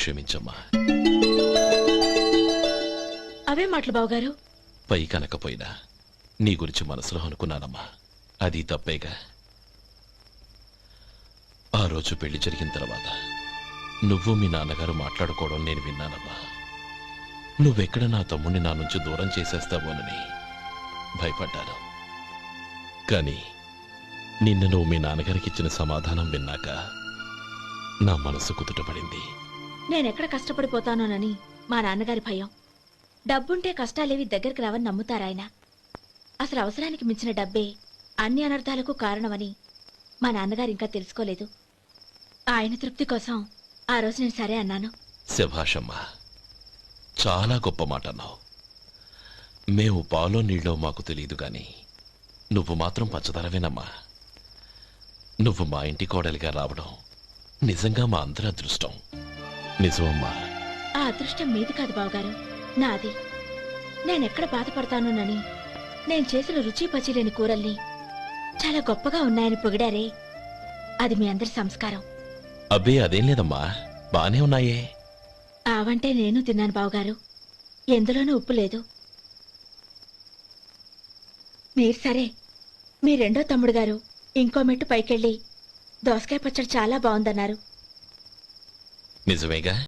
క్షమించమ్మా. అవే మాటలు బావగారు. పై కనకపోయినా నీ గురించి మనసులో అనుకున్నానమ్మా. అది తప్పేగా. ఆ రోజు పెళ్లి జరిగిన తర్వాత నువ్వు మీ నాన్నగారు మాట్లాడుకోవడం నేను విన్నానమ్మా. నువ్వెక్కడ నా తమ్ముడిని నా నుంచి దూరం చేసేస్తావోనని భయపడ్డాను. కానీ నిన్న నువ్వు మీ నాన్నగారికి ఇచ్చిన సమాధానం విన్నాక నా మనసు కుదుటపడింది. నేనెక్కడ కష్టపడిపోతానోనని మా నాన్నగారి భయం. డబ్బుంటే కష్టాలేవి దగ్గరికి రావని నమ్ముతారాయన. అసలు అవసరానికి మించిన డబ్బే అన్ని అనర్థాలకు కారణమని మా నాన్నగారు ఇంకా తెలుసుకోలేదు. ఆయన తృప్తి కోసం ఆ రోజు నేను సరే అన్నాను. శభాషమ్మా, చాలా గొప్ప మాట అన్నావు. మేము పాలో నీళ్ళో మాకు తెలియదు గాని నువ్వు మాత్రం పచ్చదరవేనమ్మా. నువ్వు మా ఇంటి కోడలిగా రావడం నిజంగా మా అందరి అదృష్టం. నిజమమ్మా. ఆ అదృష్టం మీది కాదు బావగారు, నాది. నేనెక్కడ బాధపడతానోనని నేను చేసిన రుచి పచిలేని కూరల్ని చాలా గొప్పగా ఉన్నాయని పొగిడారే, అది మీ అందరి సంస్కారం. అబ్బే అదేం లేదమ్మా, బానే ఉన్నాయే. ఆవంటే నేను తిన్నాను బావగారు, ఎందులోనూ ఉప్పు లేదు. మీరు సరే, మీ రెండో తమ్ముడు గారు ఇంకో మెట్టు పైకెళ్ళి దోసకాయ పచ్చడి చాలా బాగుందన్నారు. నిజమేగా?